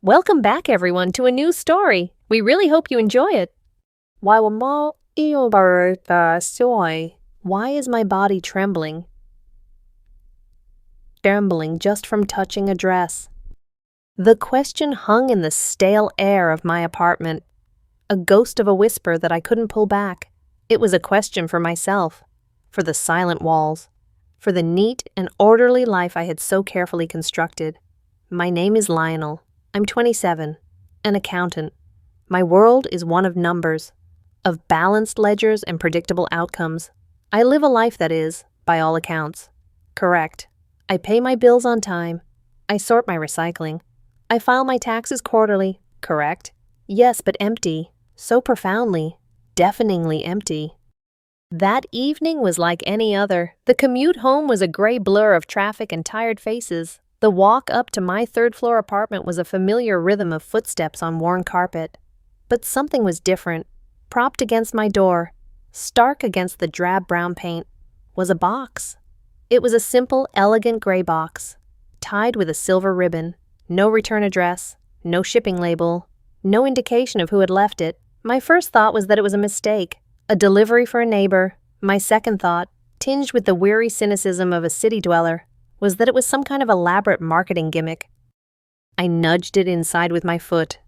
Welcome back, everyone, to a new story. We really hope you enjoy it. Why is my body trembling? Trembling just from touching a dress. The question hung in the stale air of my apartment, a ghost of a whisper that I couldn't pull back. It was a question for myself, for the silent walls, for the neat and orderly life I had so carefully constructed. My name is Lionel. I'm 27, an accountant. My world is one of numbers, of balanced ledgers and predictable outcomes. I live a life that is, by all accounts, correct. I pay my bills on time. I sort my recycling. I file my taxes quarterly, correct. Yes, but empty, so profoundly, deafeningly empty. That evening was like any other. The commute home was a gray blur of traffic and tired faces. The walk up to my third-floor apartment was a familiar rhythm of footsteps on worn carpet. But something was different. Propped against my door, stark against the drab brown paint, was a box. It was a simple, elegant gray box, tied with a silver ribbon. No return address, no shipping label, no indication of who had left it. My first thought was that it was a mistake, a delivery for a neighbor. My second thought, tinged with the weary cynicism of a city dweller, was that it was some kind of elaborate marketing gimmick. I nudged it inside with my foot,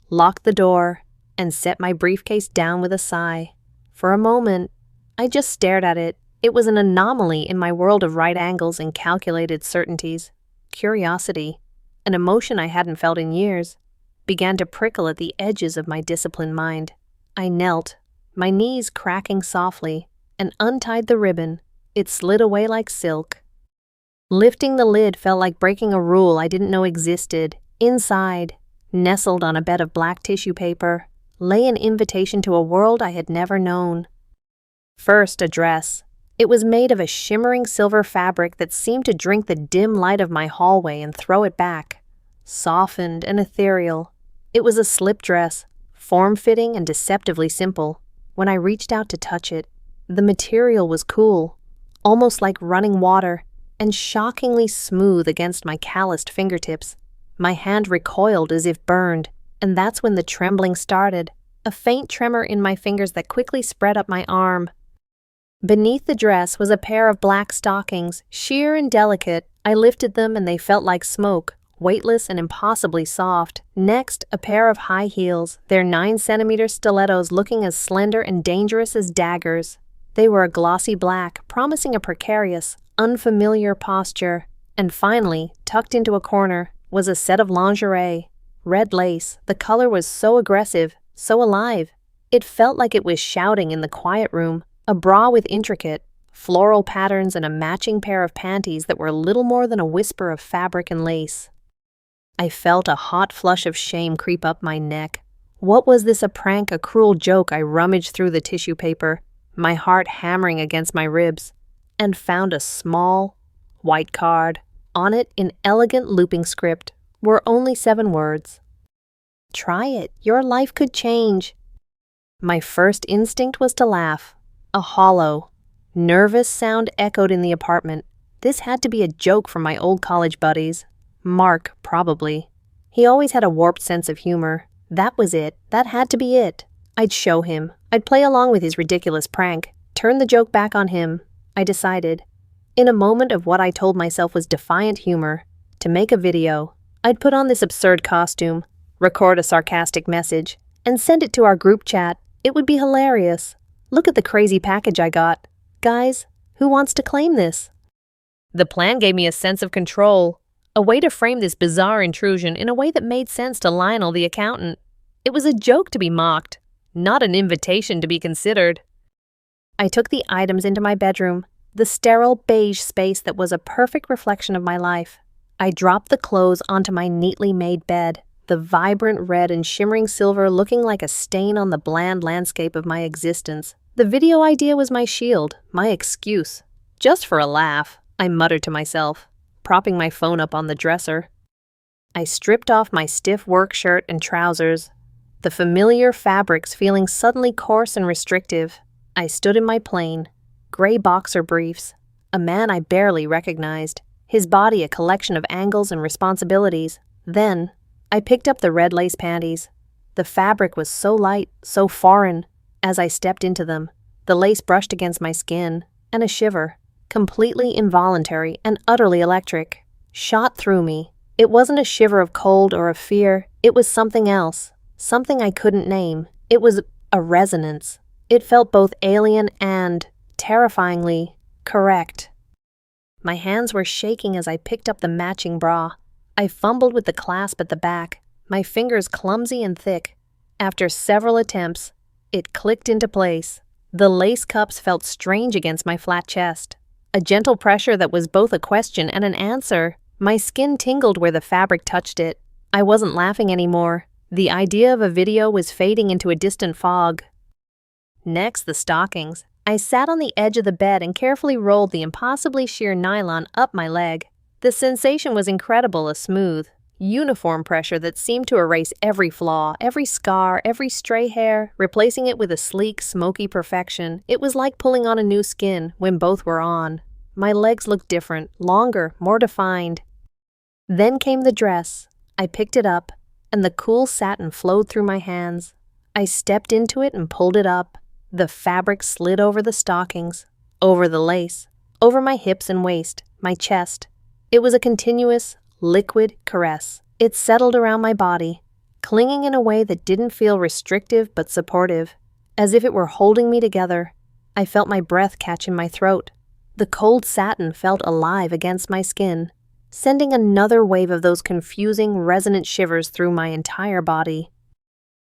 locked the door, and set my briefcase down with a sigh. For a moment, I just stared at it. It was an anomaly in my world of right angles and calculated certainties. Curiosity, an emotion I hadn't felt in years, began to prickle at the edges of my disciplined mind. I knelt, my knees cracking softly, and untied the ribbon. It slid away like silk. Lifting the lid felt like breaking a rule I didn't know existed. Inside, nestled on a bed of black tissue paper, lay an invitation to a world I had never known. First, a dress. It was made of a shimmering silver fabric that seemed to drink the dim light of my hallway and throw it back. Softened and ethereal, it was a slip dress, form-fitting and deceptively simple. When I reached out to touch it, the material was cool, almost like running water, and shockingly smooth against my calloused fingertips. My hand recoiled as if burned, and that's when the trembling started, a faint tremor in my fingers that quickly spread up my arm. Beneath the dress was a pair of black stockings, sheer and delicate. I lifted them and they felt like smoke, weightless and impossibly soft. Next, a pair of high heels, their 9-centimeter stilettos looking as slender and dangerous as daggers. They were a glossy black, promising a precarious, unfamiliar posture. And finally, tucked into a corner, was a set of lingerie. Red lace, the color was so aggressive, so alive. It felt like it was shouting in the quiet room. A bra with intricate, floral patterns and a matching pair of panties that were little more than a whisper of fabric and lace. I felt a hot flush of shame creep up my neck. What was this, a prank, a cruel joke? I rummaged through the tissue paper, my heart hammering against my ribs, and found a small, white card. On it, in elegant looping script, were only 7 words. Try it. Your life could change. My first instinct was to laugh. A hollow, nervous sound echoed in the apartment. This had to be a joke from my old college buddies. Mark, probably. He always had a warped sense of humor. That was it. That had to be it. I'd show him. I'd play along with his ridiculous prank. Turn the joke back on him. I decided, in a moment of what I told myself was defiant humor, to make a video. I'd put on this absurd costume, record a sarcastic message, and send it to our group chat. It would be hilarious. Look at the crazy package I got. Guys, who wants to claim this? The plan gave me a sense of control, a way to frame this bizarre intrusion in a way that made sense to Lionel the accountant. It was a joke to be mocked, not an invitation to be considered. I took the items into my bedroom, the sterile beige space that was a perfect reflection of my life. I dropped the clothes onto my neatly made bed, the vibrant red and shimmering silver looking like a stain on the bland landscape of my existence. The video idea was my shield, my excuse. Just for a laugh, I muttered to myself, propping my phone up on the dresser. I stripped off my stiff work shirt and trousers, the familiar fabrics feeling suddenly coarse and restrictive. I stood in my plain, gray boxer briefs, a man I barely recognized, his body a collection of angles and responsibilities. Then, I picked up the red lace panties. The fabric was so light, so foreign. As I stepped into them, the lace brushed against my skin, and a shiver, completely involuntary and utterly electric, shot through me. It wasn't a shiver of cold or of fear. It was something else, something I couldn't name. It was a resonance. It felt both alien and, terrifyingly, correct. My hands were shaking as I picked up the matching bra. I fumbled with the clasp at the back, my fingers clumsy and thick. After several attempts, it clicked into place. The lace cups felt strange against my flat chest, a gentle pressure that was both a question and an answer. My skin tingled where the fabric touched it. I wasn't laughing anymore. The idea of a video was fading into a distant fog. Next, the stockings. I sat on the edge of the bed and carefully rolled the impossibly sheer nylon up my leg. The sensation was incredible, a smooth, uniform pressure that seemed to erase every flaw, every scar, every stray hair, replacing it with a sleek, smoky perfection. It was like pulling on a new skin when both were on. My legs looked different, longer, more defined. Then came the dress. I picked it up, and the cool satin flowed through my hands. I stepped into it and pulled it up. The fabric slid over the stockings, over the lace, over my hips and waist, my chest. It was a continuous, liquid caress. It settled around my body, clinging in a way that didn't feel restrictive but supportive, as if it were holding me together. I felt my breath catch in my throat. The cold satin felt alive against my skin, sending another wave of those confusing, resonant shivers through my entire body.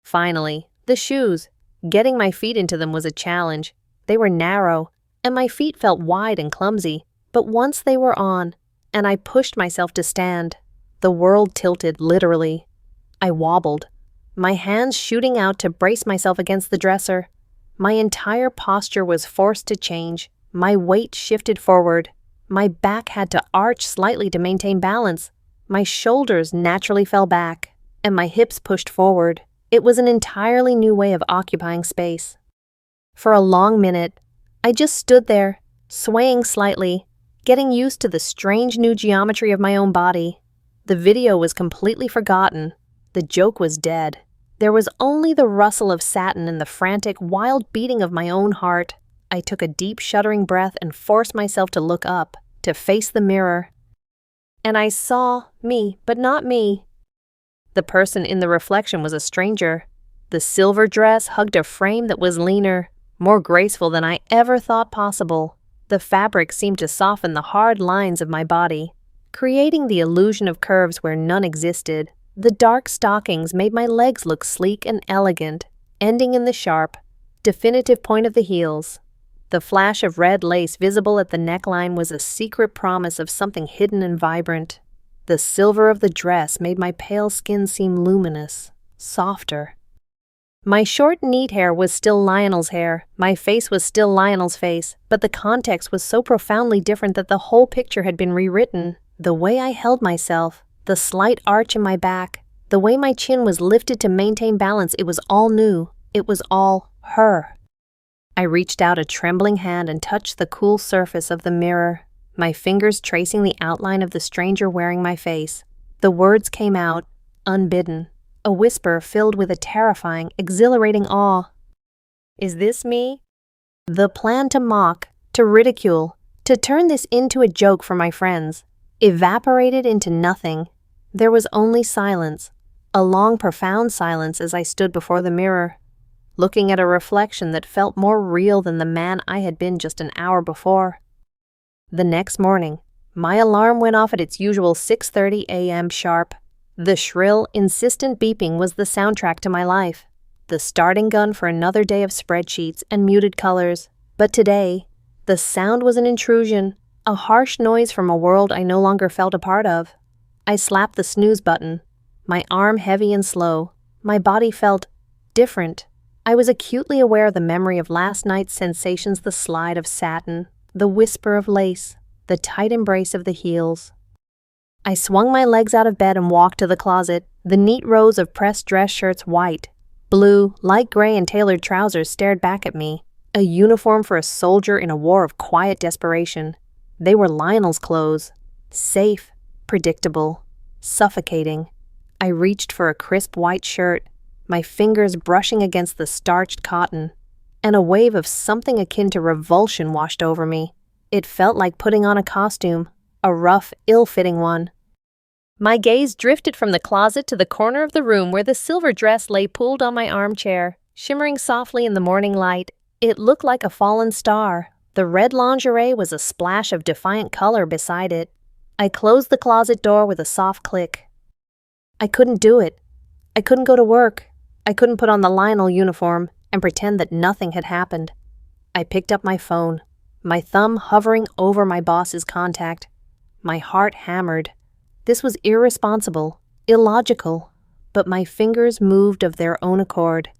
Finally, the shoes. Getting my feet into them was a challenge. They were narrow, and my feet felt wide and clumsy. But once they were on, and I pushed myself to stand, the world tilted, literally. I wobbled, my hands shooting out to brace myself against the dresser. My entire posture was forced to change. My weight shifted forward. My back had to arch slightly to maintain balance. My shoulders naturally fell back, and my hips pushed forward. It was an entirely new way of occupying space. For a long minute, I just stood there, swaying slightly, getting used to the strange new geometry of my own body. The video was completely forgotten. The joke was dead. There was only the rustle of satin and the frantic, wild beating of my own heart. I took a deep, shuddering breath and forced myself to look up, to face the mirror. And I saw me, but not me. The person in the reflection was a stranger. The silver dress hugged a frame that was leaner, more graceful than I ever thought possible. The fabric seemed to soften the hard lines of my body, creating the illusion of curves where none existed. The dark stockings made my legs look sleek and elegant, ending in the sharp, definitive point of the heels. The flash of red lace visible at the neckline was a secret promise of something hidden and vibrant. The silver of the dress made my pale skin seem luminous, softer. My short, neat hair was still Lionel's hair, my face was still Lionel's face, but the context was so profoundly different that the whole picture had been rewritten. The way I held myself, the slight arch in my back, the way my chin was lifted to maintain balance, it was all new. It was all her. I reached out a trembling hand and touched the cool surface of the mirror, my fingers tracing the outline of the stranger wearing my face. The words came out, unbidden. A whisper filled with a terrifying, exhilarating awe. Is this me? The plan to mock, to ridicule, to turn this into a joke for my friends, evaporated into nothing. There was only silence, a long, profound silence as I stood before the mirror, looking at a reflection that felt more real than the man I had been just an hour before. The next morning, my alarm went off at its usual 6:30 a.m. sharp. The shrill, insistent beeping was the soundtrack to my life, the starting gun for another day of spreadsheets and muted colors. But today, the sound was an intrusion, a harsh noise from a world I no longer felt a part of. I slapped the snooze button, my arm heavy and slow. My body felt different. I was acutely aware of the memory of last night's sensations, the slide of satin, the whisper of lace, the tight embrace of the heels. I swung my legs out of bed and walked to the closet. The neat rows of pressed dress shirts, white, blue, light gray, and tailored trousers stared back at me, a uniform for a soldier in a war of quiet desperation. They were Lionel's clothes, safe, predictable, suffocating. I reached for a crisp white shirt, my fingers brushing against the starched cotton, and a wave of something akin to revulsion washed over me. It felt like putting on a costume, a rough, ill-fitting one. My gaze drifted from the closet to the corner of the room where the silver dress lay pooled on my armchair, shimmering softly in the morning light. It looked like a fallen star. The red lingerie was a splash of defiant color beside it. I closed the closet door with a soft click. I couldn't do it. I couldn't go to work. I couldn't put on the Lionel uniform and pretend that nothing had happened. I picked up my phone, my thumb hovering over my boss's contact. My heart hammered. This was irresponsible, illogical, but my fingers moved of their own accord.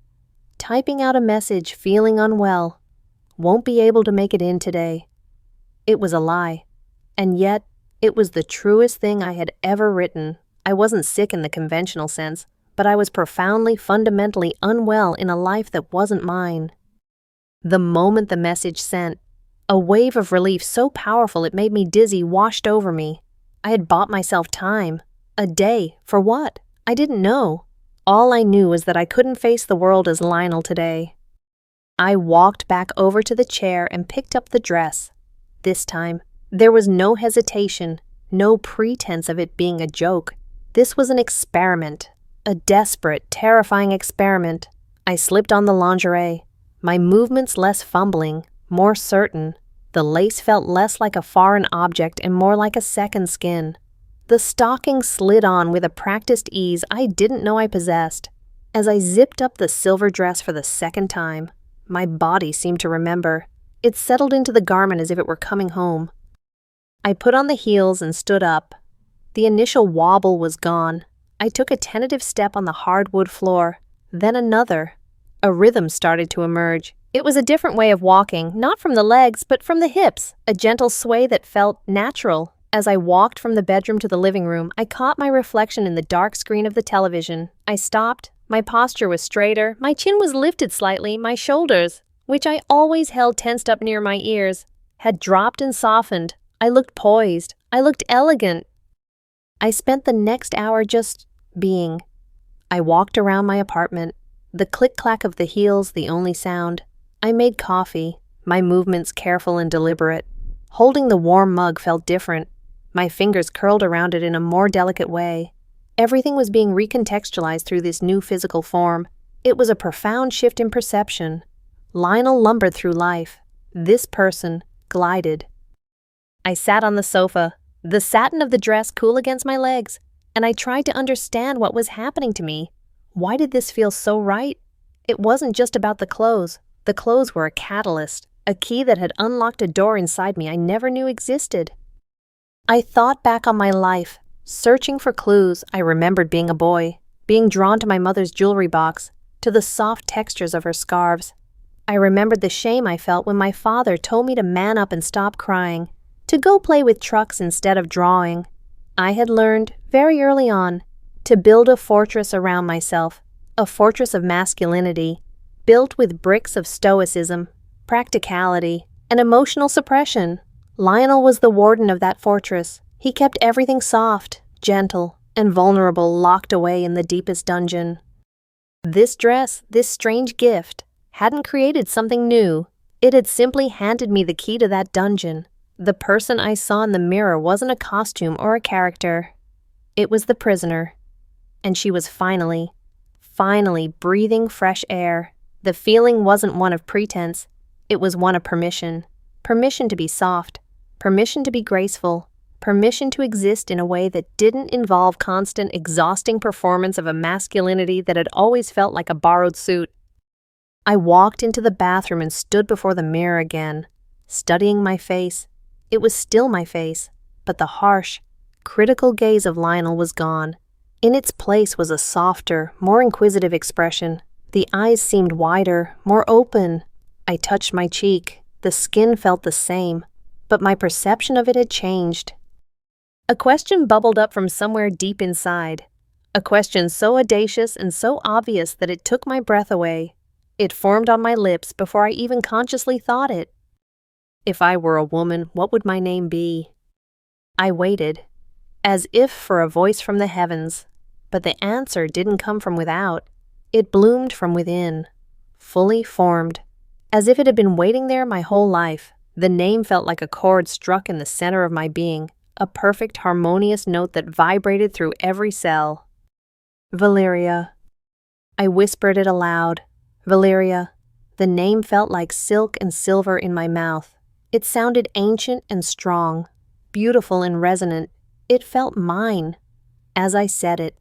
Typing out a message, feeling unwell. Won't be able to make it in today. It was a lie, and yet it was the truest thing I had ever written. I wasn't sick in the conventional sense, but I was profoundly, fundamentally unwell in a life that wasn't mine. The moment the message sent, a wave of relief so powerful it made me dizzy washed over me. I had bought myself time. A day. For what? I didn't know. All I knew was that I couldn't face the world as Lionel today. I walked back over to the chair and picked up the dress. This time, there was no hesitation, no pretense of it being a joke. This was an experiment, a desperate, terrifying experiment. I slipped on the lingerie, my movements less fumbling, more certain. The lace felt less like a foreign object and more like a second skin. The stocking slid on with a practiced ease I didn't know I possessed. As I zipped up the silver dress for the second time, my body seemed to remember. It settled into the garment as if it were coming home. I put on the heels and stood up. The initial wobble was gone. I took a tentative step on the hardwood floor, then another. A rhythm started to emerge. It was a different way of walking, not from the legs, but from the hips, a gentle sway that felt natural. As I walked from the bedroom to the living room, I caught my reflection in the dark screen of the television. I stopped. My posture was straighter. My chin was lifted slightly. My shoulders, which I always held tensed up near my ears, had dropped and softened. I looked poised. I looked elegant. I spent the next hour just being. I walked around my apartment, the click-clack of the heels the only sound. I made coffee, my movements careful and deliberate. Holding the warm mug felt different. My fingers curled around it in a more delicate way. Everything was being recontextualized through this new physical form. It was a profound shift in perception. Lionel lumbered through life. This person glided. I sat on the sofa, the satin of the dress cool against my legs, and I tried to understand what was happening to me. Why did this feel so right? It wasn't just about the clothes. The clothes were a catalyst, a key that had unlocked a door inside me I never knew existed. I thought back on my life, searching for clues. I remembered being a boy, being drawn to my mother's jewelry box, to the soft textures of her scarves. I remembered the shame I felt when my father told me to man up and stop crying, to go play with trucks instead of drawing. I had learned, very early on, to build a fortress around myself, a fortress of masculinity, built with bricks of stoicism, practicality, and emotional suppression. Lionel was the warden of that fortress. He kept everything soft, gentle, and vulnerable locked away in the deepest dungeon. This dress, this strange gift, hadn't created something new. It had simply handed me the key to that dungeon. The person I saw in the mirror wasn't a costume or a character. It was the prisoner. And she was finally breathing fresh air. The feeling wasn't one of pretense. It was one of permission. Permission to be soft. Permission to be graceful. Permission to exist in a way that didn't involve constant, exhausting performance of a masculinity that had always felt like a borrowed suit. I walked into the bathroom and stood before the mirror again, studying my face. It was still my face, but the harsh, critical gaze of Lionel was gone. In its place was a softer, more inquisitive expression. The eyes seemed wider, more open. I touched my cheek. The skin felt the same, but my perception of it had changed. A question bubbled up from somewhere deep inside. A question so audacious and so obvious that it took my breath away. It formed on my lips before I even consciously thought it. If I were a woman, what would my name be? I waited, as if for a voice from the heavens, But the answer didn't come from without. It bloomed from within, fully formed, as if it had been waiting there my whole life. The name felt like a chord struck in the center of my being, a perfect, harmonious note that vibrated through every cell. Valeria. I whispered it aloud. Valeria. The name felt like silk and silver in my mouth. It sounded ancient and strong, beautiful and resonant. It felt mine. As I said it,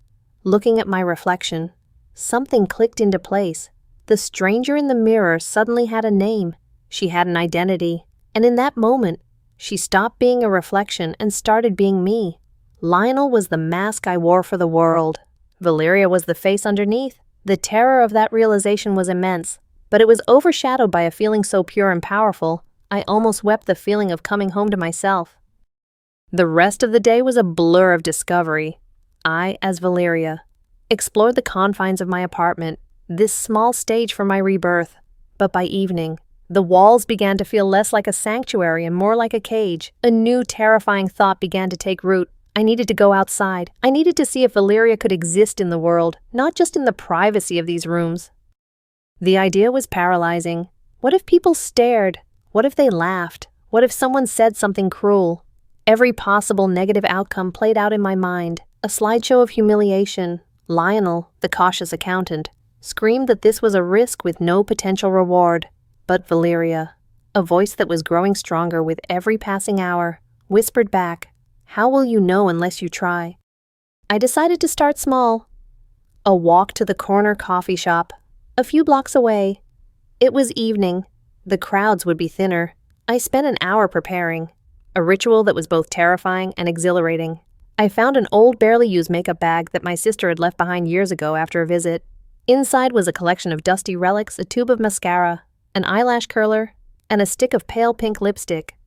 looking at my reflection, something clicked into place. The stranger in the mirror suddenly had a name. She had an identity. And in that moment, she stopped being a reflection and started being me. Lionel was the mask I wore for the world. Valeria was the face underneath. The terror of that realization was immense, but it was overshadowed by a feeling so pure and powerful, I almost wept the feeling of coming home to myself. The rest of the day was a blur of discovery. I, as Valeria, explored the confines of my apartment, this small stage for my rebirth. But by evening, the walls began to feel less like a sanctuary and more like a cage. A new terrifying thought began to take root. I needed to go outside. I needed to see if Valeria could exist in the world, not just in the privacy of these rooms. The idea was paralyzing. What if people stared? What if they laughed? What if someone said something cruel? Every possible negative outcome played out in my mind. A slideshow of humiliation. Lionel, the cautious accountant, screamed that this was a risk with no potential reward. But Valeria, a voice that was growing stronger with every passing hour, whispered back, "How will you know unless you try?" I decided to start small. A walk to the corner coffee shop, a few blocks away. It was evening. The crowds would be thinner. I spent an hour preparing, a ritual that was both terrifying and exhilarating. I found an old, barely used makeup bag that my sister had left behind years ago after a visit. Inside was a collection of dusty relics, a tube of mascara, an eyelash curler, and a stick of pale pink lipstick.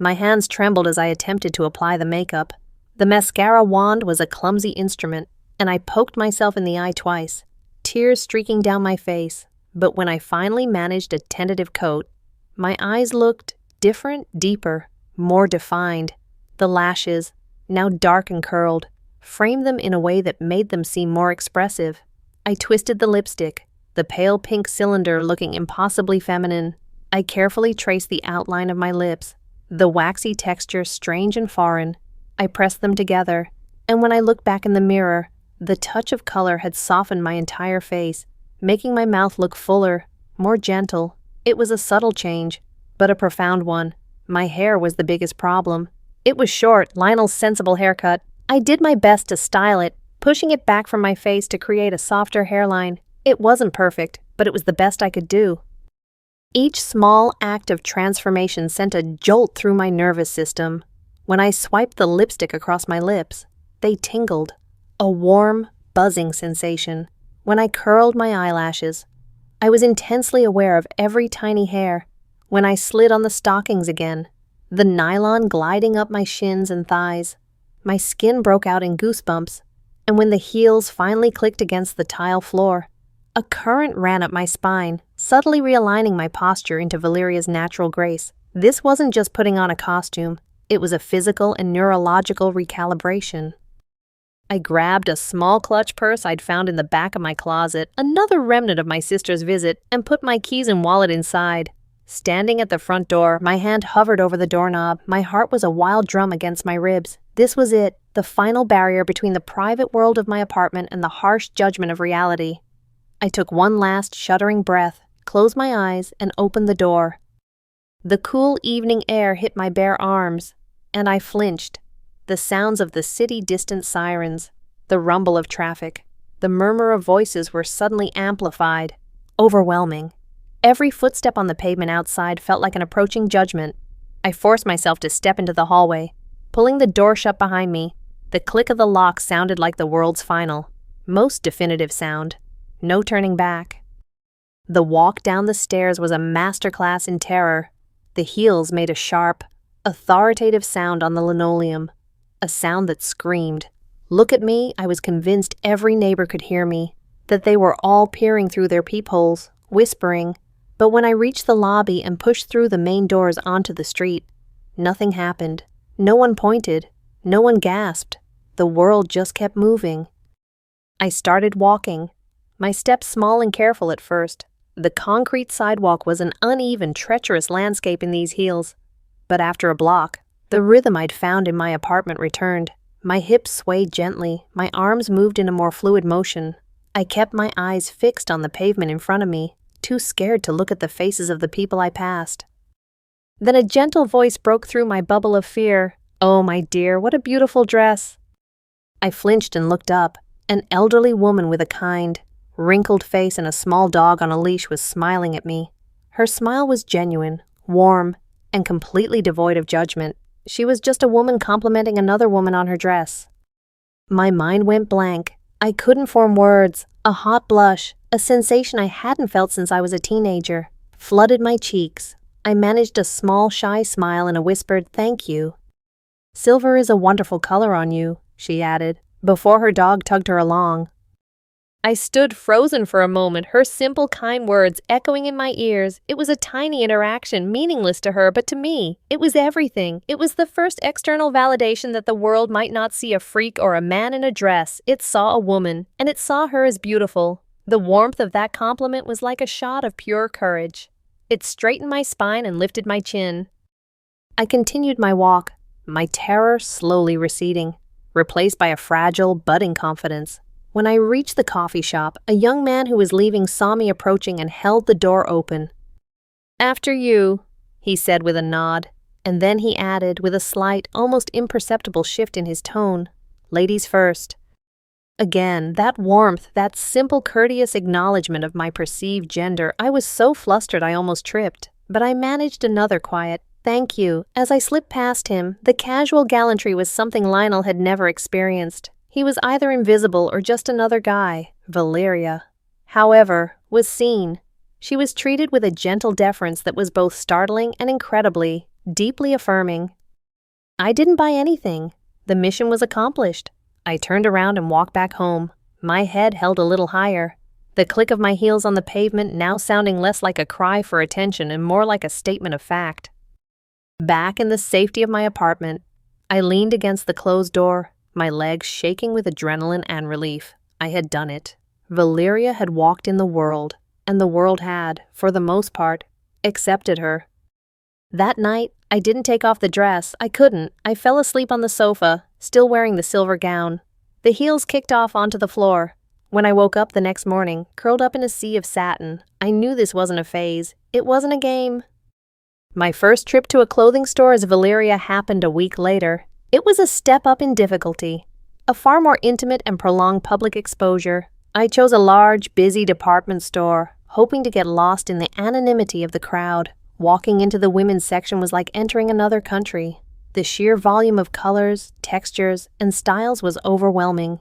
My hands trembled as I attempted to apply the makeup. The mascara wand was a clumsy instrument, and I poked myself in the eye twice, tears streaking down my face. But when I finally managed a tentative coat, my eyes looked different, deeper, more defined. The lashes, now dark and curled, framed them in a way that made them seem more expressive. I twisted the lipstick, the pale pink cylinder looking impossibly feminine. I carefully traced the outline of my lips, the waxy texture strange and foreign. I pressed them together, and when I looked back in the mirror, the touch of color had softened my entire face, making my mouth look fuller, more gentle. It was a subtle change, but a profound one. My hair was the biggest problem. It was short, Lionel's sensible haircut. I did my best to style it, pushing it back from my face to create a softer hairline. It wasn't perfect, but it was the best I could do. Each small act of transformation sent a jolt through my nervous system. When I swiped the lipstick across my lips, they tingled, a warm, buzzing sensation. When I curled my eyelashes, I was intensely aware of every tiny hair. When I slid on the stockings again, the nylon gliding up my shins and thighs, my skin broke out in goosebumps. And when the heels finally clicked against the tile floor, a current ran up my spine, subtly realigning my posture into Valeria's natural grace. This wasn't just putting on a costume, it was a physical and neurological recalibration. I grabbed a small clutch purse I'd found in the back of my closet, another remnant of my sister's visit, and put my keys and wallet inside. Standing at the front door, my hand hovered over the doorknob. My heart was a wild drum against my ribs. This was it, the final barrier between the private world of my apartment and the harsh judgment of reality. I took one last shuddering breath, closed my eyes, and opened the door. The cool evening air hit my bare arms, and I flinched. The sounds of the city distant sirens, the rumble of traffic, the murmur of voices were suddenly amplified, overwhelming. Every footstep on the pavement outside felt like an approaching judgment. I forced myself to step into the hallway, pulling the door shut behind me. The click of the lock sounded like the world's final, most definitive sound. No turning back. The walk down the stairs was a masterclass in terror. The heels made a sharp, authoritative sound on the linoleum, a sound that screamed. Look at me. I was convinced every neighbor could hear me, that they were all peering through their peepholes, whispering. But when I reached the lobby and pushed through the main doors onto the street, nothing happened. No one pointed. No one gasped. The world just kept moving. I started walking, my steps small and careful at first. The concrete sidewalk was an uneven, treacherous landscape in these heels. But after a block, the rhythm I'd found in my apartment returned. My hips swayed gently, my arms moved in a more fluid motion. I kept my eyes fixed on the pavement in front of me, too scared to look at the faces of the people I passed. Then a gentle voice broke through my bubble of fear. "Oh, my dear, what a beautiful dress." I flinched and looked up. An elderly woman with a kind, wrinkled face and a small dog on a leash was smiling at me. Her smile was genuine, warm, and completely devoid of judgment. She was just a woman complimenting another woman on her dress. My mind went blank. I couldn't form words. A hot blush, a sensation I hadn't felt since I was a teenager, flooded my cheeks. I managed a small, shy smile and a whispered, "Thank you." "Silver is a wonderful color on you," she added, before her dog tugged her along. I stood frozen for a moment, her simple, kind words echoing in my ears. It was a tiny interaction, meaningless to her, but to me, it was everything. It was the first external validation that the world might not see a freak or a man in a dress. It saw a woman, and it saw her as beautiful. The warmth of that compliment was like a shot of pure courage. It straightened my spine and lifted my chin. I continued my walk, my terror slowly receding, replaced by a fragile, budding confidence. When I reached the coffee shop, a young man who was leaving saw me approaching and held the door open. "After you," he said with a nod, and then he added with a slight, almost imperceptible shift in his tone, "Ladies first." Again, that warmth, that simple, courteous acknowledgement of my perceived gender, I was so flustered I almost tripped, but I managed another quiet, "Thank you." As I slipped past him, the casual gallantry was something Lionel had never experienced. He was either invisible or just another guy. Valeria, however, was seen. She was treated with a gentle deference that was both startling and incredibly, deeply affirming. I didn't buy anything. The mission was accomplished. I turned around and walked back home, my head held a little higher, the click of my heels on the pavement now sounding less like a cry for attention and more like a statement of fact. Back in the safety of my apartment, I leaned against the closed door, my legs shaking with adrenaline and relief. I had done it. Valeria had walked in the world, and the world had, for the most part, accepted her. That night, I didn't take off the dress. I couldn't. I fell asleep on the sofa, still wearing the silver gown. The heels kicked off onto the floor. When I woke up the next morning, curled up in a sea of satin, I knew this wasn't a phase. It wasn't a game. My first trip to a clothing store as Valeria happened a week later. It was a step up in difficulty, a far more intimate and prolonged public exposure. I chose a large, busy department store, hoping to get lost in the anonymity of the crowd. Walking into the women's section was like entering another country. The sheer volume of colors, textures, and styles was overwhelming.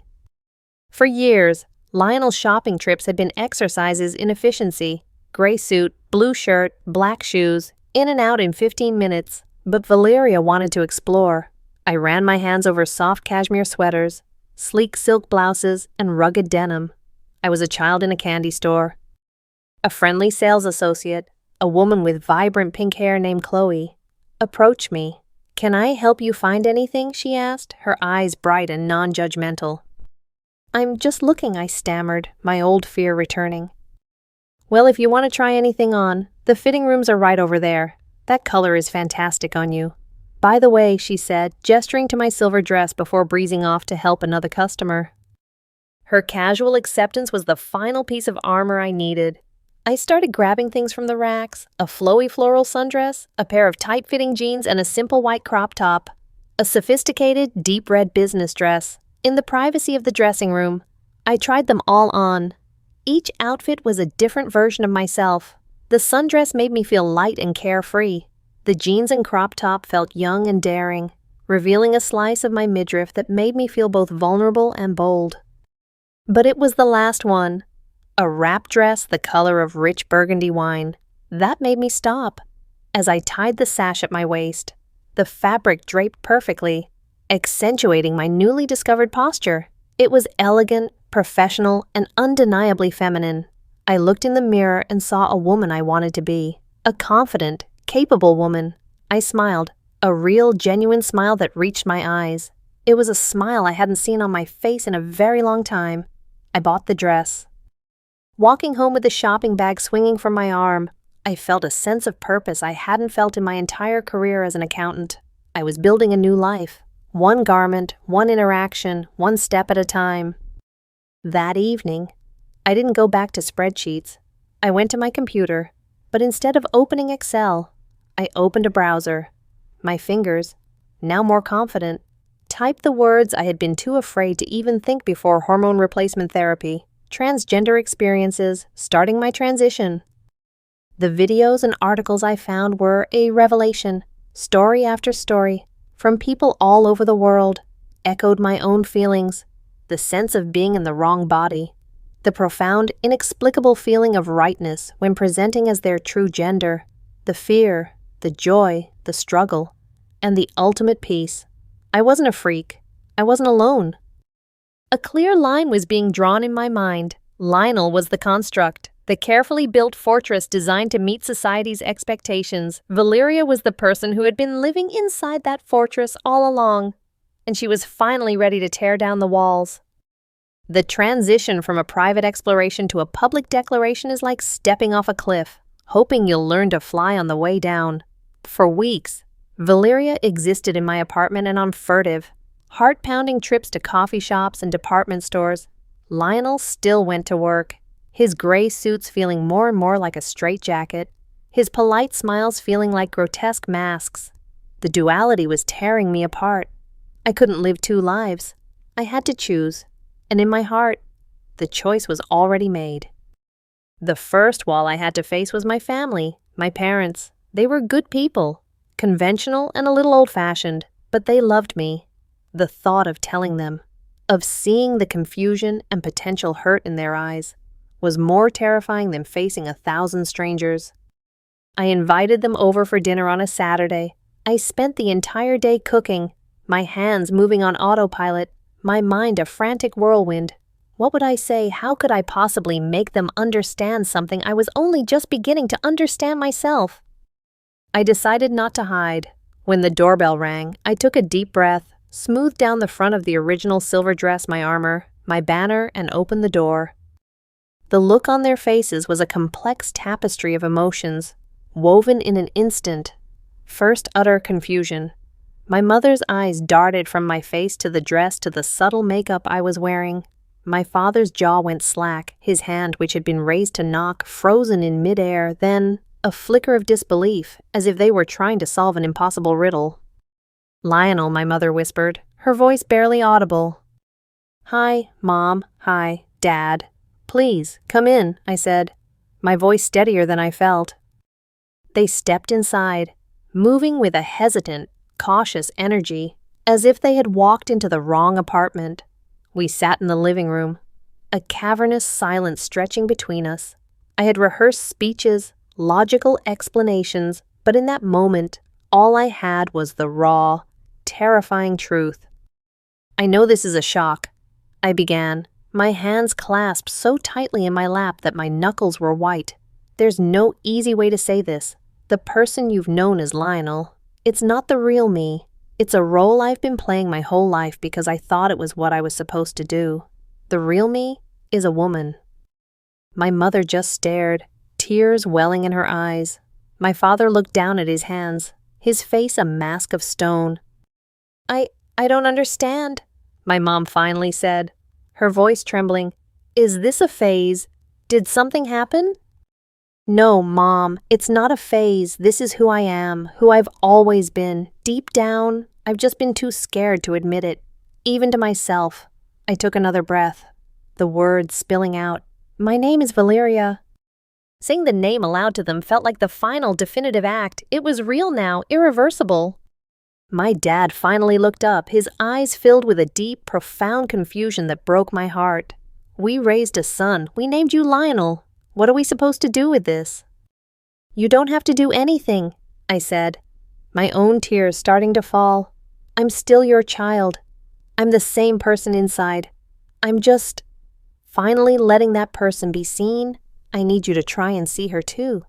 For years, Lionel's shopping trips had been exercises in efficiency. Gray suit, blue shirt, black shoes, in and out in 15 minutes. But Valeria wanted to explore. I ran my hands over soft cashmere sweaters, sleek silk blouses, and rugged denim. I was a child in a candy store. A friendly sales associate, a woman with vibrant pink hair named Chloe, approached me. "Can I help you find anything?" she asked, her eyes bright and non-judgmental. "I'm just looking," I stammered, my old fear returning. "Well, if you want to try anything on, the fitting rooms are right over there. That color is fantastic on you. By the way," she said, gesturing to my silver dress before breezing off to help another customer. Her casual acceptance was the final piece of armor I needed. I started grabbing things from the racks, a flowy floral sundress, a pair of tight-fitting jeans, and a simple white crop top. A sophisticated, deep red business dress. In the privacy of the dressing room, I tried them all on. Each outfit was a different version of myself. The sundress made me feel light and carefree. The jeans and crop top felt young and daring, revealing a slice of my midriff that made me feel both vulnerable and bold. But it was the last one, a wrap dress the color of rich burgundy wine, that made me stop. As I tied the sash at my waist, the fabric draped perfectly, accentuating my newly discovered posture. It was elegant, professional, and undeniably feminine. I looked in the mirror and saw a woman I wanted to be, a confident, capable woman. I smiled, a real, genuine smile that reached my eyes. It was a smile I hadn't seen on my face in a very long time. I bought the dress. Walking home with the shopping bag swinging from my arm, I felt a sense of purpose I hadn't felt in my entire career as an accountant. I was building a new life. One garment, one interaction, one step at a time. That evening, I didn't go back to spreadsheets. I went to my computer, but instead of opening Excel, I opened a browser. My fingers, now more confident, typed the words I had been too afraid to even think before: hormone replacement therapy, transgender experiences, starting my transition. The videos and articles I found were a revelation. Story after story, from people all over the world, echoed my own feelings, the sense of being in the wrong body, the profound, inexplicable feeling of rightness when presenting as their true gender, the fear, the joy, the struggle, and the ultimate peace. I wasn't a freak. I wasn't alone. A clear line was being drawn in my mind. Lionel was the construct, the carefully built fortress designed to meet society's expectations. Valeria was the person who had been living inside that fortress all along, and she was finally ready to tear down the walls. The transition from a private exploration to a public declaration is like stepping off a cliff, hoping you'll learn to fly on the way down. For weeks, Valeria existed in my apartment and on furtive, heart-pounding trips to coffee shops and department stores. Lionel still went to work, his gray suits feeling more and more like a straitjacket, his polite smiles feeling like grotesque masks. The duality was tearing me apart. I couldn't live two lives. I had to choose, and in my heart, the choice was already made. The first wall I had to face was my family, my parents. They were good people, conventional and a little old-fashioned, but they loved me. The thought of telling them, of seeing the confusion and potential hurt in their eyes, was more terrifying than facing 1,000 strangers. I invited them over for dinner on a Saturday. I spent the entire day cooking, my hands moving on autopilot, my mind a frantic whirlwind. What would I say? How could I possibly make them understand something I was only just beginning to understand myself? I decided not to hide. When the doorbell rang, I took a deep breath, smoothed down the front of the original silver dress, my armor, my banner, and opened the door. The look on their faces was a complex tapestry of emotions, woven in an instant. First, utter confusion. My mother's eyes darted from my face to the dress to the subtle makeup I was wearing. My father's jaw went slack, his hand, which had been raised to knock, frozen in midair, then a flicker of disbelief, as if they were trying to solve an impossible riddle. "Lionel," my mother whispered, her voice barely audible. "Hi, Mom. Hi, Dad. Please, come in," I said, my voice steadier than I felt. They stepped inside, moving with a hesitant, cautious energy, as if they had walked into the wrong apartment. We sat in the living room, a cavernous silence stretching between us. I had rehearsed speeches, logical explanations, but in that moment, all I had was the raw, terrifying truth. "I know this is a shock," I began, my hands clasped so tightly in my lap that my knuckles were white. "There's no easy way to say this. The person you've known as Lionel, it's not the real me. It's a role I've been playing my whole life because I thought it was what I was supposed to do. The real me is a woman." My mother just stared, tears welling in her eyes. My father looked down at his hands, his face a mask of stone. I don't understand," my mom finally said, her voice trembling. "Is this a phase? Did something happen?" "No, Mom, it's not a phase. This is who I am, who I've always been. Deep down, I've just been too scared to admit it, even to myself." I took another breath, the words spilling out. "My name is Valeria." Saying the name aloud to them felt like the final definitive act. It was real now, irreversible. My dad finally looked up, his eyes filled with a deep, profound confusion that broke my heart. "We raised a son. We named you Lionel. What are we supposed to do with this?" "You don't have to do anything," I said, my own tears starting to fall. "I'm still your child. I'm the same person inside. I'm just finally letting that person be seen. I need you to try and see her too."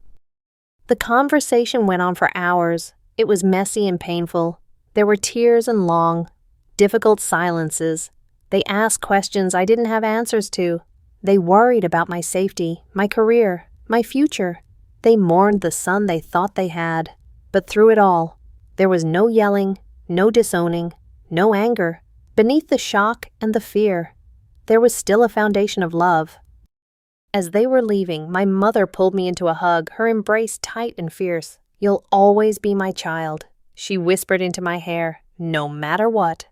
The conversation went on for hours. It was messy and painful. There were tears and long, difficult silences. They asked questions I didn't have answers to. They worried about my safety, my career, my future. They mourned the son they thought they had. But through it all, there was no yelling, no disowning, no anger. Beneath the shock and the fear, there was still a foundation of love. As they were leaving, my mother pulled me into a hug, her embrace tight and fierce. "You'll always be my child," she whispered into my hair, "no matter what."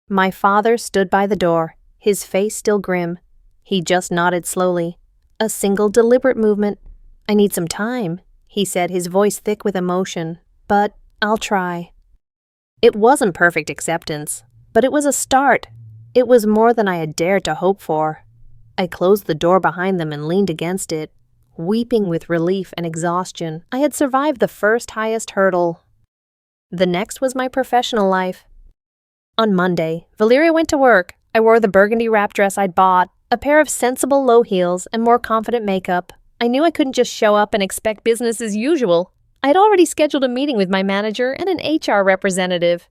My father stood by the door, his face still grim. He just nodded slowly. A single deliberate movement. "I need some time," he said, his voice thick with emotion, "but I'll try." It wasn't perfect acceptance, but it was a start. It was more than I had dared to hope for. I closed the door behind them and leaned against it, weeping with relief and exhaustion. I had survived the first highest hurdle. The next was my professional life. On Monday, Valeria went to work. I wore the burgundy wrap dress I'd bought, a pair of sensible low heels, and more confident makeup. I knew I couldn't just show up and expect business as usual. I had already scheduled a meeting with my manager and an HR representative.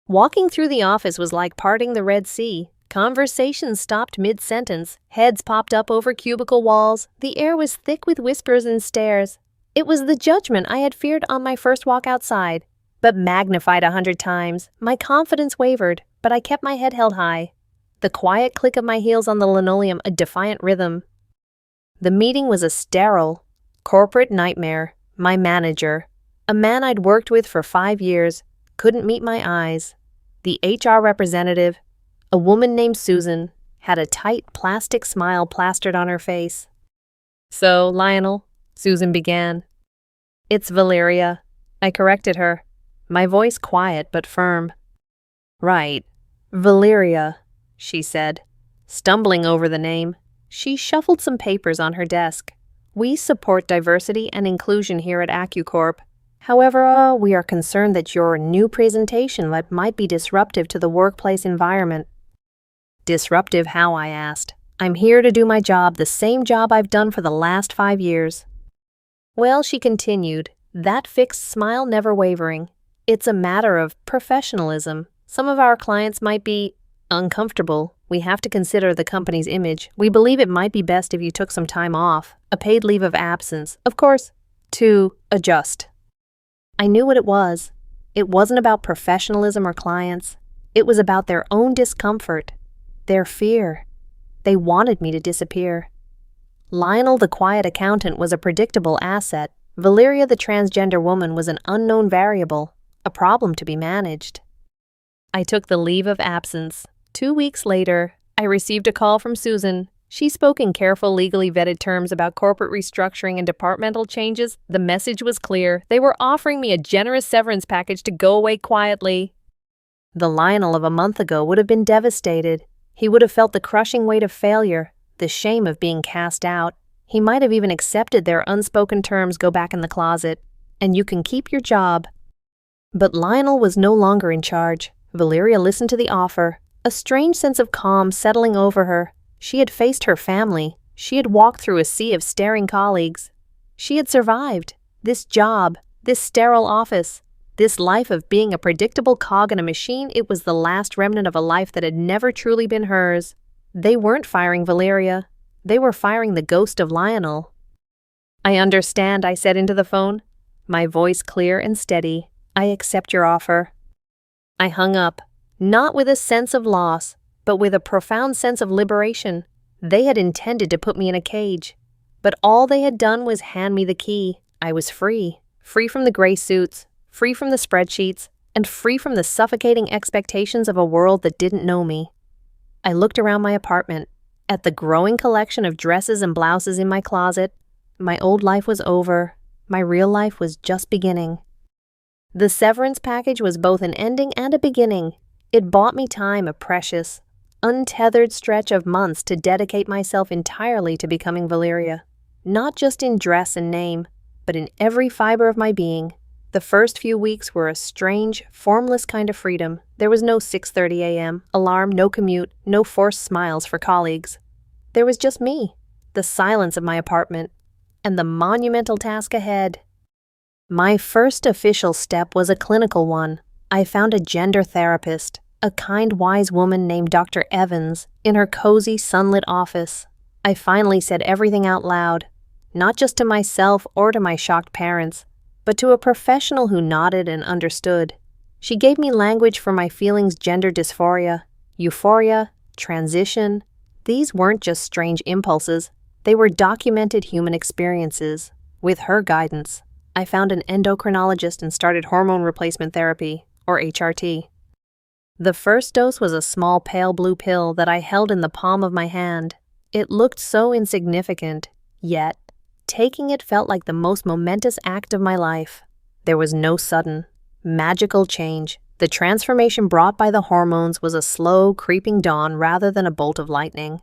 Walking through the office was like parting the Red Sea. Conversations stopped mid-sentence, heads popped up over cubicle walls, the air was thick with whispers and stares. It was the judgment I had feared on my first walk outside, but magnified 100 times. My confidence wavered, but I kept my head held high. The quiet click of my heels on the linoleum a defiant rhythm. The meeting was a sterile, corporate nightmare. My manager, a man I'd worked with for 5 years, couldn't meet my eyes. The HR representative, a woman named Susan, had a tight plastic smile plastered on her face. "So, Lionel," Susan began. "It's Valeria," I corrected her, my voice quiet but firm. "Right, Valeria," she said, stumbling over the name. She shuffled some papers on her desk. "We support diversity and inclusion here at AccuCorp. However, we are concerned that your new presentation might be disruptive to the workplace environment." "Disruptive how?" I asked. "I'm here to do my job, the same job I've done for the last 5 years. "Well," she continued, that fixed smile never wavering, "it's a matter of professionalism. Some of our clients might be uncomfortable. We have to consider the company's image. We believe it might be best if you took some time off, a paid leave of absence, of course, to adjust." I knew what it was. It wasn't about professionalism or clients. It was about their own discomfort, their fear. They wanted me to disappear. Lionel, the quiet accountant, was a predictable asset. Valeria, the transgender woman, was an unknown variable, a problem to be managed. I took the leave of absence. 2 weeks later, I received a call from Susan. She spoke in careful, legally vetted terms about corporate restructuring and departmental changes. The message was clear. They were offering me a generous severance package to go away quietly. The Lionel of a month ago would have been devastated. He would have felt the crushing weight of failure, the shame of being cast out. He might have even accepted their unspoken terms, "Go back in the closet, and you can keep your job." But Lionel was no longer in charge. Valeria listened to the offer, a strange sense of calm settling over her. She had faced her family. She had walked through a sea of staring colleagues. She had survived. This job, this sterile office, this life of being a predictable cog in a machine, it was the last remnant of a life that had never truly been hers. They weren't firing Valeria. They were firing the ghost of Lionel. "I understand," I said into the phone, my voice clear and steady. "I accept your offer." I hung up, not with a sense of loss, but with a profound sense of liberation. They had intended to put me in a cage, but all they had done was hand me the key. I was free, free from the gray suits, free from the spreadsheets, and free from the suffocating expectations of a world that didn't know me. I looked around my apartment, at the growing collection of dresses and blouses in my closet. My old life was over. My real life was just beginning. The severance package was both an ending and a beginning. It bought me time, a precious, untethered stretch of months to dedicate myself entirely to becoming Valeria, not just in dress and name, but in every fiber of my being. The first few weeks were a strange, formless kind of freedom. There was no 6:30 a.m. alarm, no commute, no forced smiles for colleagues. There was just me, the silence of my apartment, and the monumental task ahead. My first official step was a clinical one. I found a gender therapist, a kind, wise woman named Dr. Evans, in her cozy, sunlit office. I finally said everything out loud, not just to myself or to my shocked parents, but to a professional who nodded and understood. She gave me language for my feelings: gender dysphoria, euphoria, transition. These weren't just strange impulses, they were documented human experiences. With her guidance, I found an endocrinologist and started hormone replacement therapy, or HRT. The first dose was a small pale blue pill that I held in the palm of my hand. It looked so insignificant, yet taking it felt like the most momentous act of my life. There was no sudden, magical change. The transformation brought by the hormones was a slow, creeping dawn rather than a bolt of lightning.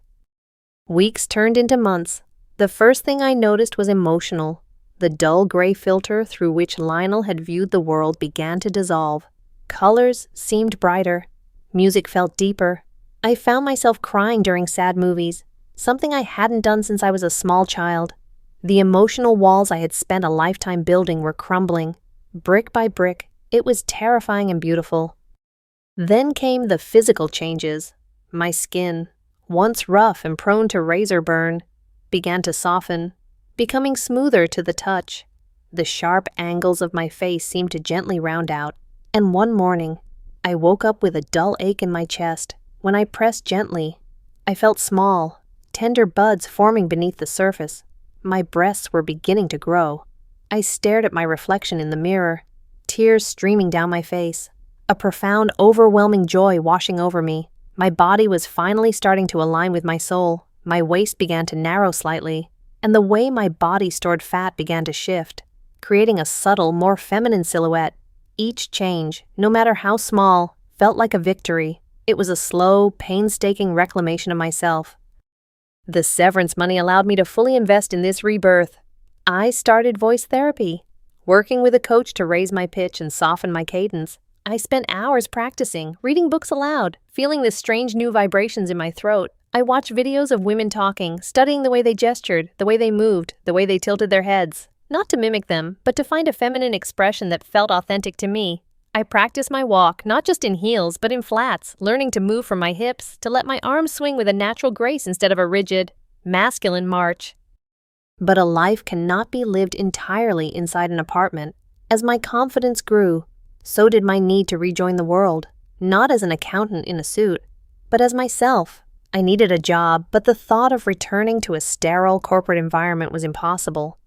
Weeks turned into months. The first thing I noticed was emotional. The dull gray filter through which Lionel had viewed the world began to dissolve. Colors seemed brighter. Music felt deeper. I found myself crying during sad movies, something I hadn't done since I was a small child. The emotional walls I had spent a lifetime building were crumbling, brick by brick. It was terrifying and beautiful. Then came the physical changes. My skin, once rough and prone to razor burn, began to soften, becoming smoother to the touch. The sharp angles of my face seemed to gently round out, and one morning, I woke up with a dull ache in my chest. When I pressed gently, I felt small, tender buds forming beneath the surface. My breasts were beginning to grow. I stared at my reflection in the mirror, tears streaming down my face, a profound, overwhelming joy washing over me. My body was finally starting to align with my soul. My waist began to narrow slightly, and the way my body stored fat began to shift, creating a subtle, more feminine silhouette. Each change, no matter how small, felt like a victory. It was a slow, painstaking reclamation of myself. The severance money allowed me to fully invest in this rebirth. I started voice therapy, working with a coach to raise my pitch and soften my cadence. I spent hours practicing, reading books aloud, feeling the strange new vibrations in my throat. I watched videos of women talking, studying the way they gestured, the way they moved, the way they tilted their heads. Not to mimic them, but to find a feminine expression that felt authentic to me. I practiced my walk, not just in heels, but in flats, learning to move from my hips, to let my arms swing with a natural grace instead of a rigid, masculine march. But a life cannot be lived entirely inside an apartment. As my confidence grew, so did my need to rejoin the world, not as an accountant in a suit, but as myself. I needed a job, but the thought of returning to a sterile corporate environment was impossible.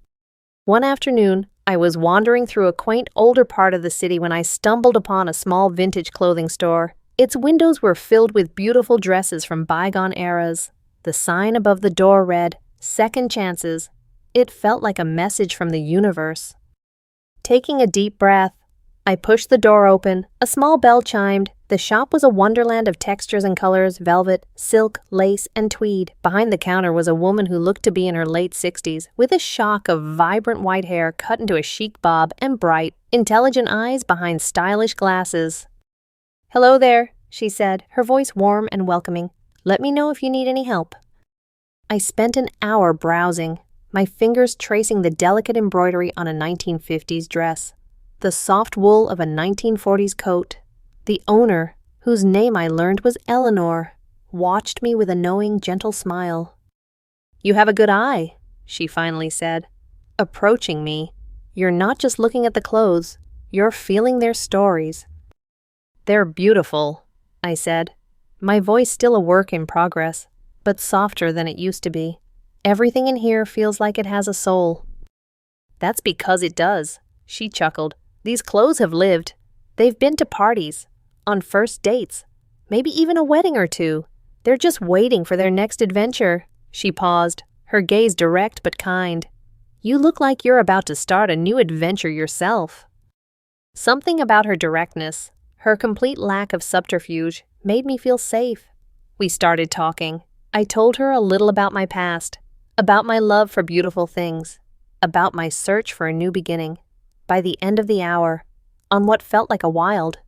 One afternoon, I was wandering through a quaint older part of the city when I stumbled upon a small vintage clothing store. Its windows were filled with beautiful dresses from bygone eras. The sign above the door read, "Second Chances." It felt like a message from the universe. Taking a deep breath, I pushed the door open. A small bell chimed. The shop was a wonderland of textures and colors: velvet, silk, lace, and tweed. Behind the counter was a woman who looked to be in her late 60s, with a shock of vibrant white hair cut into a chic bob and bright, intelligent eyes behind stylish glasses. "Hello there," she said, her voice warm and welcoming. "Let me know if you need any help." I spent an hour browsing, my fingers tracing the delicate embroidery on a 1950s dress, the soft wool of a 1940s coat. The owner, whose name I learned was Eleanor, watched me with a knowing, gentle smile. "You have a good eye," she finally said, approaching me. "You're not just looking at the clothes, you're feeling their stories." "They're beautiful," I said, my voice still a work in progress, but softer than it used to be. "Everything in here feels like it has a soul." "That's because it does," she chuckled. "These clothes have lived. They've been to parties, on first dates, maybe even a wedding or two. They're just waiting for their next adventure." She paused, her gaze direct but kind. "You look like you're about to start a new adventure yourself." Something about her directness, her complete lack of subterfuge, made me feel safe. We started talking. I told her a little about my past, about my love for beautiful things, about my search for a new beginning. By the end of the hour, on what felt like a wild,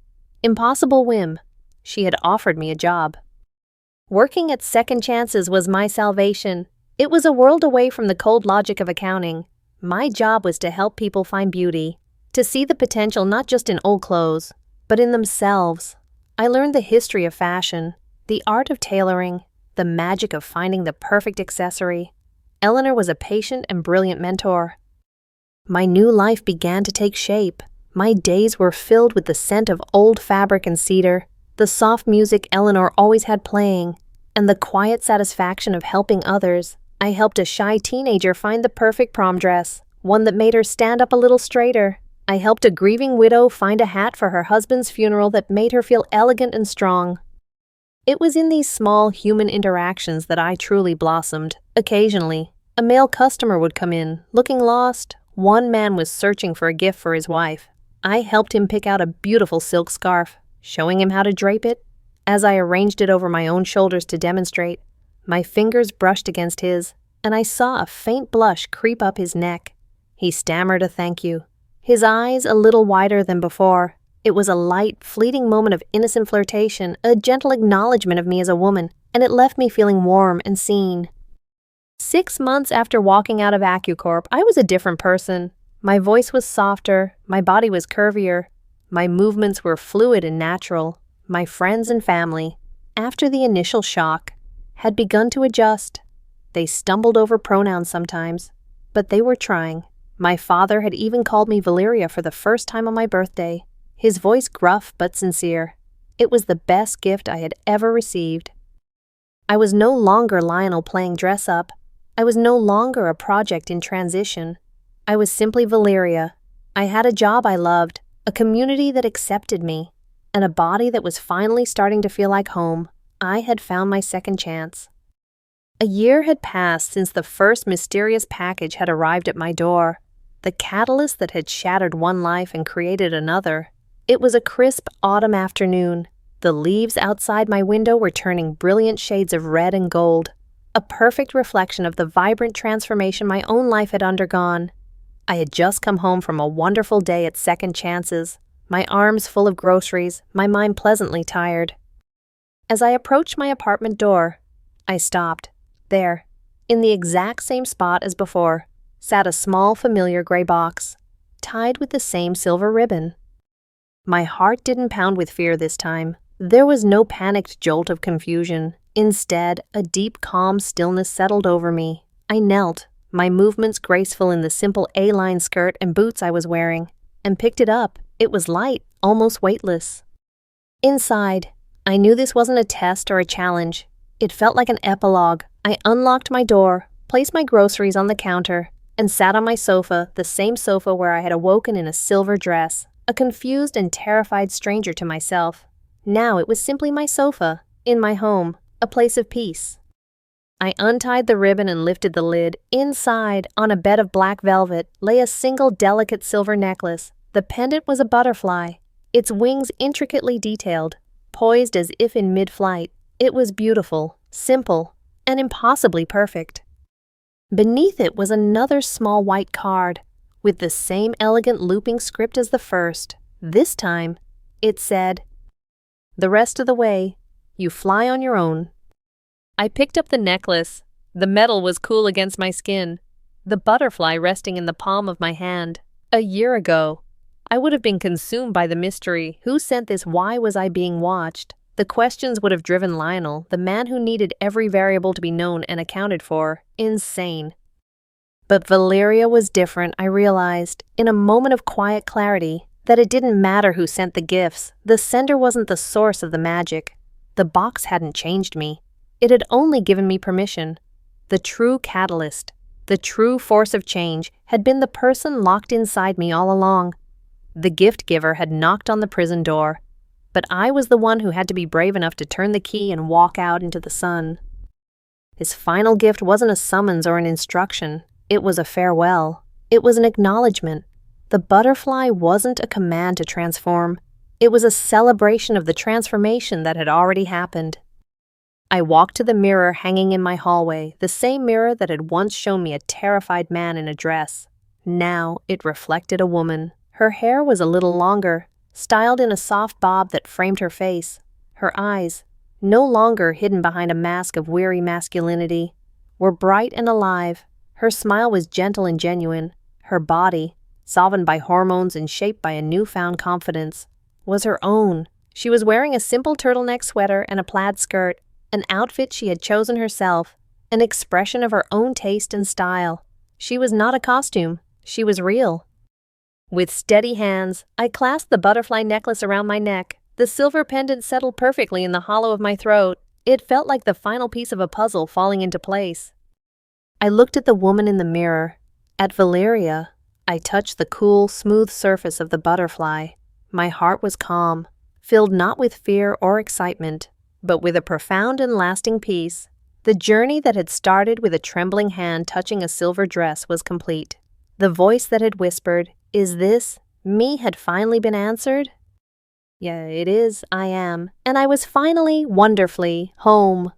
impossible whim, she had offered me a job. Working at Second Chances was my salvation. It was a world away from the cold logic of accounting. My job was to help people find beauty, to see the potential not just in old clothes, but in themselves. I learned the history of fashion, the art of tailoring, the magic of finding the perfect accessory. Eleanor was a patient and brilliant mentor. My new life began to take shape. My days were filled with the scent of old fabric and cedar, the soft music Eleanor always had playing, and the quiet satisfaction of helping others. I helped a shy teenager find the perfect prom dress, one that made her stand up a little straighter. I helped a grieving widow find a hat for her husband's funeral that made her feel elegant and strong. It was in these small human interactions that I truly blossomed. Occasionally, a male customer would come in, looking lost. One man was searching for a gift for his wife. I helped him pick out a beautiful silk scarf, showing him how to drape it. As I arranged it over my own shoulders to demonstrate, my fingers brushed against his, and I saw a faint blush creep up his neck. He stammered a thank you, his eyes a little wider than before. It was a light, fleeting moment of innocent flirtation, a gentle acknowledgement of me as a woman, and it left me feeling warm and seen. 6 months after walking out of AccuCorp, I was a different person. My voice was softer, my body was curvier, my movements were fluid and natural. My friends and family, after the initial shock, had begun to adjust. They stumbled over pronouns sometimes, but they were trying. My father had even called me Valeria for the first time on my birthday, his voice gruff but sincere. It was the best gift I had ever received. I was no longer Lionel playing dress-up. I was no longer a project in transition. I was simply Valeria. I had a job I loved, a community that accepted me, and a body that was finally starting to feel like home. I had found my second chance. A year had passed since the first mysterious package had arrived at my door, the catalyst that had shattered one life and created another. It was a crisp autumn afternoon. The leaves outside my window were turning brilliant shades of red and gold, a perfect reflection of the vibrant transformation my own life had undergone. I had just come home from a wonderful day at Second Chances, my arms full of groceries, my mind pleasantly tired. As I approached my apartment door, I stopped. There, in the exact same spot as before, sat a small familiar gray box, tied with the same silver ribbon. My heart didn't pound with fear this time. There was no panicked jolt of confusion. Instead, a deep, calm stillness settled over me. I knelt, my movements graceful in the simple A-line skirt and boots I was wearing, and picked it up. It was light, almost weightless. Inside, I knew this wasn't a test or a challenge. It felt like an epilogue. I unlocked my door, placed my groceries on the counter, and sat on my sofa, the same sofa where I had awoken in a silver dress, a confused and terrified stranger to myself. Now it was simply my sofa, in my home, a place of peace. I untied the ribbon and lifted the lid. Inside, on a bed of black velvet, lay a single delicate silver necklace. The pendant was a butterfly, its wings intricately detailed, poised as if in mid-flight. It was beautiful, simple, and impossibly perfect. Beneath it was another small white card, with the same elegant looping script as the first. This time, it said, "The rest of the way, you fly on your own." I picked up the necklace. The metal was cool against my skin, the butterfly resting in the palm of my hand. A year ago, I would have been consumed by the mystery. Who sent this? Why was I being watched? The questions would have driven Lionel, the man who needed every variable to be known and accounted for, insane. But Valeria was different, I realized, in a moment of quiet clarity, that it didn't matter who sent the gifts. The sender wasn't the source of the magic. The box hadn't changed me. It had only given me permission. The true catalyst, the true force of change, had been the person locked inside me all along. The gift giver had knocked on the prison door, but I was the one who had to be brave enough to turn the key and walk out into the sun. His final gift wasn't a summons or an instruction. It was a farewell. It was an acknowledgement. The butterfly wasn't a command to transform. It was a celebration of the transformation that had already happened. I walked to the mirror hanging in my hallway, the same mirror that had once shown me a terrified man in a dress. Now it reflected a woman. Her hair was a little longer, styled in a soft bob that framed her face. Her eyes, no longer hidden behind a mask of weary masculinity, were bright and alive. Her smile was gentle and genuine. Her body, softened by hormones and shaped by a newfound confidence, was her own. She was wearing a simple turtleneck sweater and a plaid skirt, an outfit she had chosen herself, an expression of her own taste and style. She was not a costume, she was real. With steady hands, I clasped the butterfly necklace around my neck. The silver pendant settled perfectly in the hollow of my throat. It felt like the final piece of a puzzle falling into place. I looked at the woman in the mirror. At Valeria, I touched the cool, smooth surface of the butterfly. My heart was calm, filled not with fear or excitement, but with a profound and lasting peace. The journey that had started with a trembling hand touching a silver dress was complete. The voice that had whispered, "Is this me?" had finally been answered. Yeah, it is, I am, and I was finally, wonderfully, home.